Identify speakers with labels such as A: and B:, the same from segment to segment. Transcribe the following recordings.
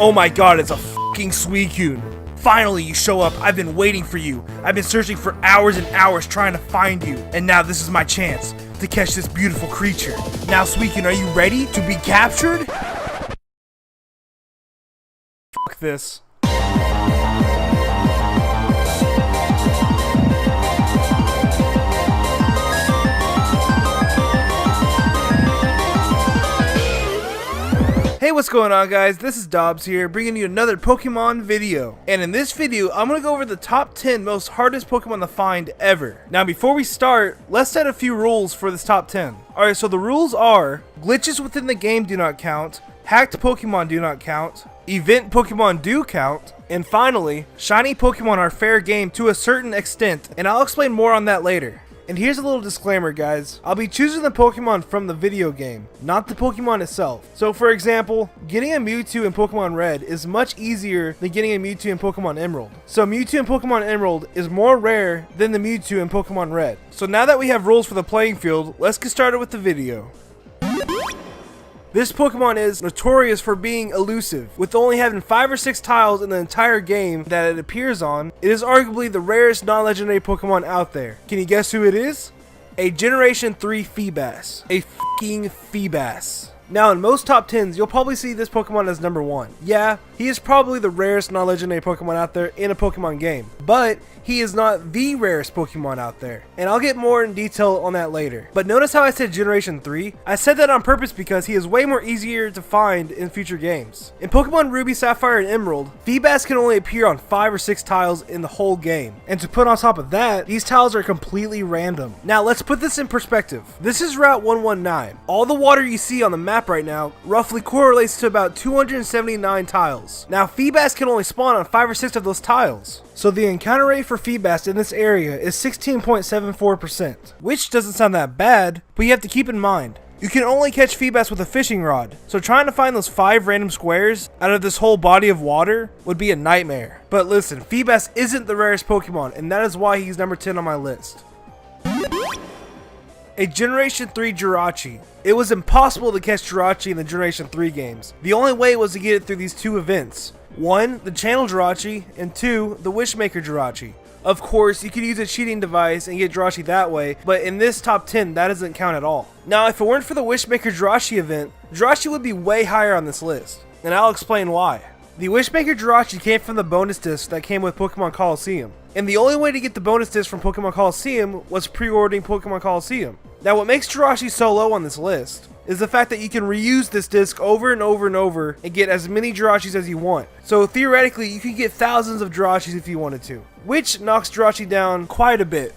A: Oh my god, it's a fucking Suicune. Finally, you show up. I've been waiting for you. I've been searching for hours and hours trying to find you. And now this is my chance to catch this beautiful creature. Now, Suicune, are you ready to be captured? Fuck this. Hey, what's going on, guys? This is Dobbs here, bringing you another Pokemon video. And in this video, I'm gonna go over the top 10 most hardest Pokemon to find ever. Now, before we start, let's set a few rules for this top 10. Alright, so the rules are: glitches within the game do not count, hacked Pokemon do not count, event Pokemon do count, and finally, shiny Pokemon are fair game to a certain extent, and I'll explain more on that later. And here's a little disclaimer, guys. I'll be choosing the Pokemon from the video game, not the Pokemon itself. So for example, getting a Mewtwo in Pokemon Red is much easier than getting a Mewtwo in Pokemon Emerald. So Mewtwo in Pokemon Emerald is more rare than the Mewtwo in Pokemon Red. So now that we have rules for the playing field, let's get started with the video. This Pokemon is notorious for being elusive. With only having 5 or 6 tiles in the entire game that it appears on, it is arguably the rarest non-legendary Pokemon out there. Can you guess who it is? A Generation 3 Feebas. A f***ing Feebas. Now, in most top 10s, you'll probably see this Pokemon as number 1. Yeah, he is probably the rarest non-legendary Pokemon out there in a Pokemon game, but he is not the rarest Pokemon out there, and I'll get more in detail on that later. But notice how I said Generation 3? I said that on purpose because he is way more easier to find in future games. In Pokemon Ruby, Sapphire, and Emerald, Feebas can only appear on 5 or 6 tiles in the whole game, and to put on top of that, these tiles are completely random. Now, let's put this in perspective. This is Route 119. All the water you see on the map right now roughly correlates to about 279 tiles. Now, Feebas can only spawn on 5 or 6 of those tiles. So the encounter rate for Feebas in this area is 16.74%, which doesn't sound that bad, but you have to keep in mind, you can only catch Feebas with a fishing rod, so trying to find those 5 random squares out of this whole body of water would be a nightmare. But listen, Feebas isn't the rarest Pokemon, and that is why he's number 10 on my list. A Generation 3 Jirachi. It was impossible to catch Jirachi in the Generation 3 games. The only way was to get it through these 2 events. 1, the Channel Jirachi, and 2, the Wishmaker Jirachi. Of course, you could use a cheating device and get Jirachi that way, but in this top 10, that doesn't count at all. Now, if it weren't for the Wishmaker Jirachi event, Jirachi would be way higher on this list, and I'll explain why. The Wishmaker Jirachi came from the bonus disc that came with Pokemon Coliseum, and the only way to get the bonus disc from Pokemon Coliseum was pre-ordering Pokemon Coliseum. Now, what makes Jirachi so low on this list is the fact that you can reuse this disc over and over and over and get as many Jirachis as you want. So theoretically, you can get thousands of Jirachis if you wanted to, which knocks Jirachi down quite a bit.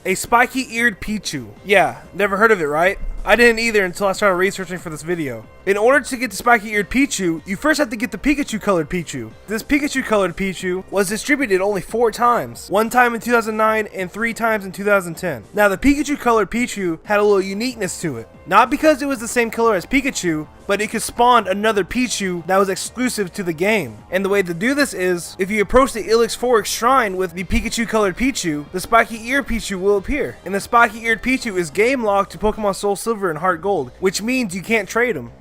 A: A spiky-eared Pichu. Yeah, never heard of it, right? I didn't either until I started researching for this video. In order to get the spiky-eared Pichu, you first have to get the Pikachu-colored Pichu. This Pikachu-colored Pichu was distributed only 4 times. 1 time in 2009 and 3 times in 2010. Now, the Pikachu-colored Pichu had a little uniqueness to it. Not because it was the same color as Pikachu, but it could spawn another Pichu that was exclusive to the game. And the way to do this is, if you approach the Ilex-Forix Shrine with the Pikachu-colored Pichu, the spiky-eared Pichu will appear. And the spiky-eared Pichu is game-locked to Pokemon Soul Silver and Heart Gold, which means you can't trade them.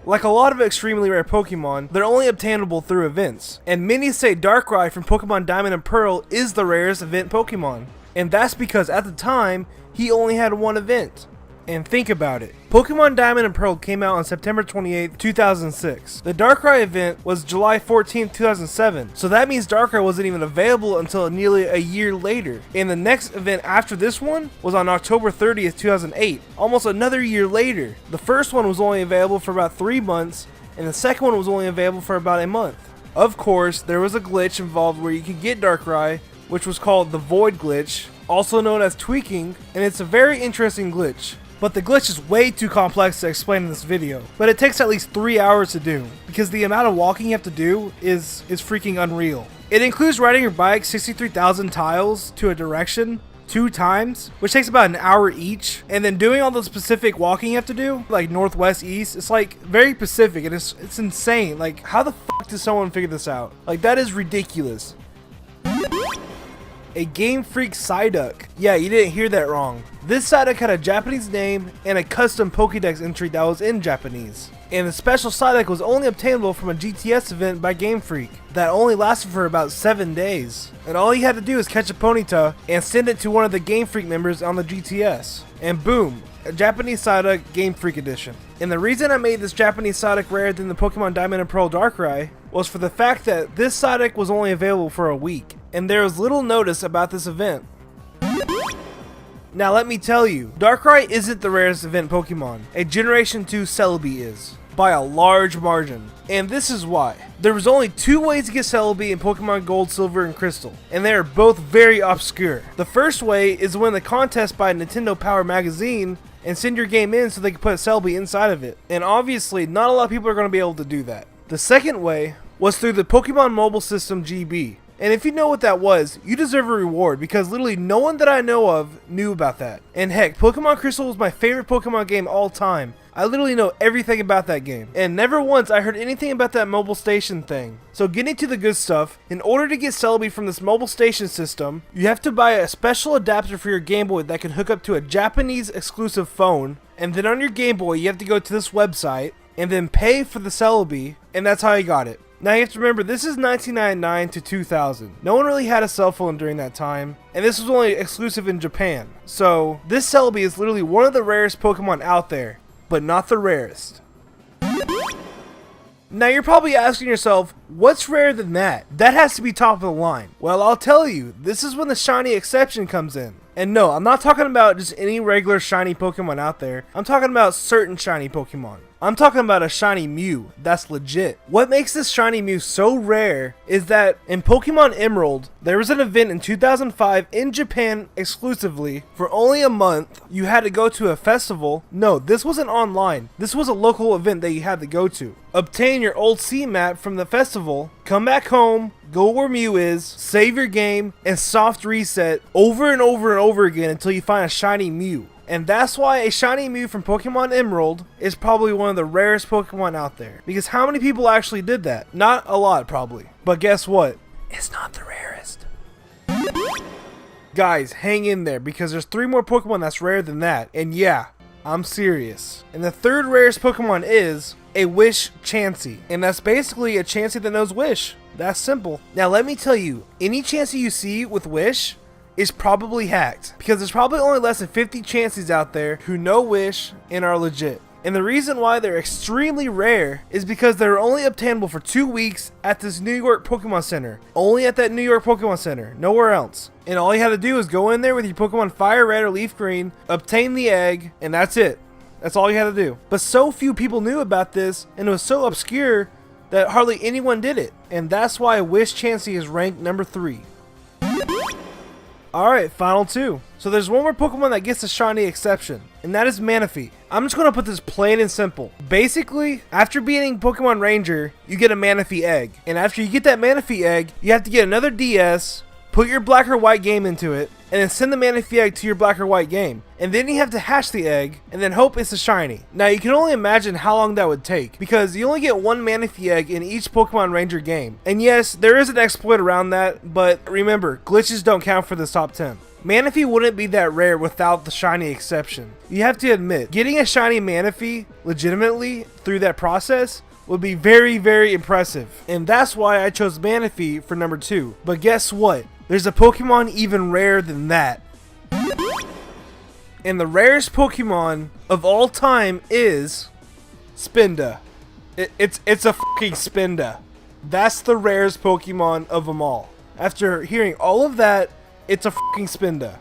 A: Like a lot of extremely rare Pokemon, they're only obtainable through events, and many say Darkrai from Pokemon Diamond and Pearl is the rarest event Pokemon. And that's because at the time, he only had 1 event. And think about it. Pokemon Diamond and Pearl came out on September 28, 2006. The Darkrai event was July 14, 2007. So that means Darkrai wasn't even available until nearly a year later. And the next event after this one was on October 30th, 2008. Almost another year later. The first one was only available for about 3 months, and the second one was only available for about a month. Of course, there was a glitch involved where you could get Darkrai, which was called the Void Glitch, also known as tweaking, and it's a very interesting glitch. But the glitch is way too complex to explain in this video, but it takes at least 3 hours to do, because the amount of walking you have to do is freaking unreal. It includes riding your bike 63,000 tiles to a direction 2 times, which takes about an hour each, and then doing all the specific walking you have to do, like northwest, east, it's like very specific, and it's insane. Like, how the fuck does someone figure this out? Like, that is ridiculous. A Game Freak Psyduck. Yeah, you didn't hear that wrong. This Psyduck had a Japanese name and a custom Pokédex entry that was in Japanese. And the special Psyduck was only obtainable from a GTS event by Game Freak that only lasted for about 7 days. And all you had to do is catch a Ponyta and send it to one of the Game Freak members on the GTS. And boom, a Japanese Psyduck Game Freak edition. And the reason I made this Japanese Psyduck rarer than the Pokemon Diamond and Pearl Darkrai was for the fact that this Psyduck was only available for a week, and there was little notice about this event. Now let me tell you, Darkrai isn't the rarest event Pokemon. A Generation 2 Celebi is, by a large margin. And this is why. There was only 2 ways to get Celebi in Pokemon Gold, Silver, and Crystal, and they are both very obscure. The first way is to win the contest by Nintendo Power Magazine and send your game in so they can put a Celebi inside of it. And obviously, not a lot of people are going to be able to do that. The second way was through the Pokemon Mobile System GB. And if you know what that was, you deserve a reward because literally no one that I know of knew about that. And heck, Pokemon Crystal was my favorite Pokemon game all time. I literally know everything about that game. And never once I heard anything about that mobile station thing. So getting to the good stuff, in order to get Celebi from this mobile station system, you have to buy a special adapter for your Game Boy that can hook up to a Japanese exclusive phone. And then on your Game Boy, you have to go to this website and then pay for the Celebi, and that's how you got it. Now you have to remember, this is 1999 to 2000. No one really had a cell phone during that time, and this was only exclusive in Japan. So this Celebi is literally one of the rarest Pokemon out there, but not the rarest. Now you're probably asking yourself, what's rarer than that? That has to be top of the line. Well, I'll tell you, this is when the shiny exception comes in. And no, I'm not talking about just any regular shiny Pokemon out there. I'm talking about certain shiny Pokemon. I'm talking about a shiny Mew. That's legit. What makes this shiny Mew so rare is that in Pokemon Emerald, there was an event in 2005 in Japan exclusively. For only a month, you had to go to a festival. No, this wasn't online. This was a local event that you had to go to. Obtain your old C map from the festival, come back home, go where Mew is, save your game, and soft reset over and over and over again until you find a shiny Mew. And that's why a shiny Mew from Pokemon Emerald is probably one of the rarest Pokemon out there. Because how many people actually did that? Not a lot, probably. But guess what? It's not the rarest. Guys, hang in there because there's 3 more Pokemon that's rarer than that. And yeah, I'm serious. And the third rarest Pokemon is a Wish Chansey. And that's basically a Chansey that knows Wish. That's simple. Now let me tell you, any Chansey you see with Wish is probably hacked, because there's probably only less than 50 Chanseys out there who know Wish and are legit. And the reason why they're extremely rare is because they're only obtainable for 2 weeks at this New York Pokemon Center. Only at that New York Pokemon Center, nowhere else. And all you had to do is go in there with your Pokemon Fire Red or Leaf Green, obtain the egg, and that's it. That's all you had to do. But so few people knew about this, and it was so obscure that hardly anyone did it. And that's why Wish Chansey is ranked number 3. Alright, final 2. So there's one more Pokemon that gets a shiny exception, and that is Manaphy. I'm just going to put this plain and simple. Basically, after beating Pokemon Ranger, you get a Manaphy egg. And after you get that Manaphy egg, you have to get another DS, put your black or white game into it, and then send the Manaphy egg to your black or white game. And then you have to hatch the egg, and then hope it's a shiny. Now you can only imagine how long that would take, because you only get one Manaphy egg in each Pokemon Ranger game. And yes, there is an exploit around that, but remember, glitches don't count for this top 10. Manaphy wouldn't be that rare without the shiny exception. You have to admit, getting a shiny Manaphy legitimately through that process would be very, very impressive. And that's why I chose Manaphy for number 2. But guess what? There's a Pokemon even rarer than that. And the rarest Pokemon of all time is Spinda. It's a fucking Spinda. That's the rarest Pokemon of them all. After hearing all of that, it's a fucking Spinda.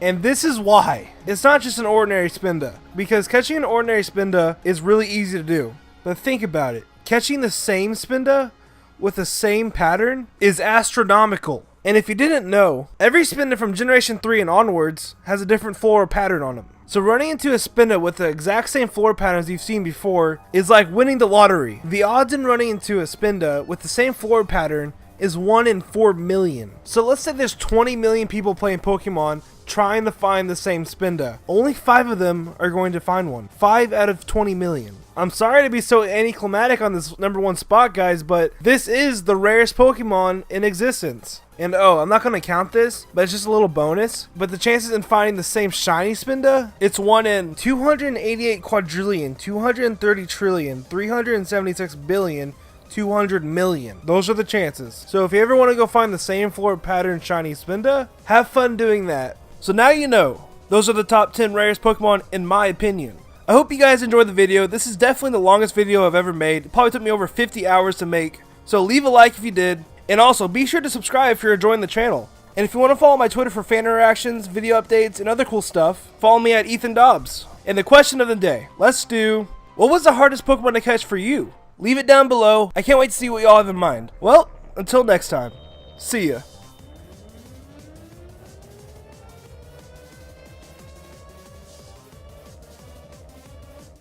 A: And this is why. It's not just an ordinary Spinda. Because catching an ordinary Spinda is really easy to do. But think about it. Catching the same Spinda with the same pattern is astronomical. And if you didn't know, every Spinda from Generation 3 and onwards has a different floral pattern on them. So running into a Spinda with the exact same floor patterns you've seen before is like winning the lottery. The odds in running into a Spinda with the same floor pattern is 1 in 4 million. So let's say there's 20 million people playing Pokemon trying to find the same Spinda. Only 5 of them are going to find one. 5 out of 20 million. I'm sorry to be so anticlimactic on this #1 spot, guys, but this is the rarest Pokemon in existence. And oh, I'm not going to count this, but it's just a little bonus. But the chances in finding the same shiny Spinda, it's 1 in 288 quadrillion, 230 trillion, 376 billion, 200 million. Those are the chances. So if you ever want to go find the same floor pattern shiny Spinda, have fun doing that. So now you know. Those are the top 10 rarest Pokemon in my opinion. I hope you guys enjoyed the video. This is definitely the longest video I've ever made. It probably took me over 50 hours to make. So leave a like if you did. And also be sure to subscribe if you're enjoying the channel. And if you want to follow my Twitter for fan interactions, video updates, and other cool stuff, follow me at Ethan Dobbs. And the question of the day, let's do, what was the hardest Pokemon to catch for you? Leave it down below. I can't wait to see what y'all have in mind. Well, until next time, see ya.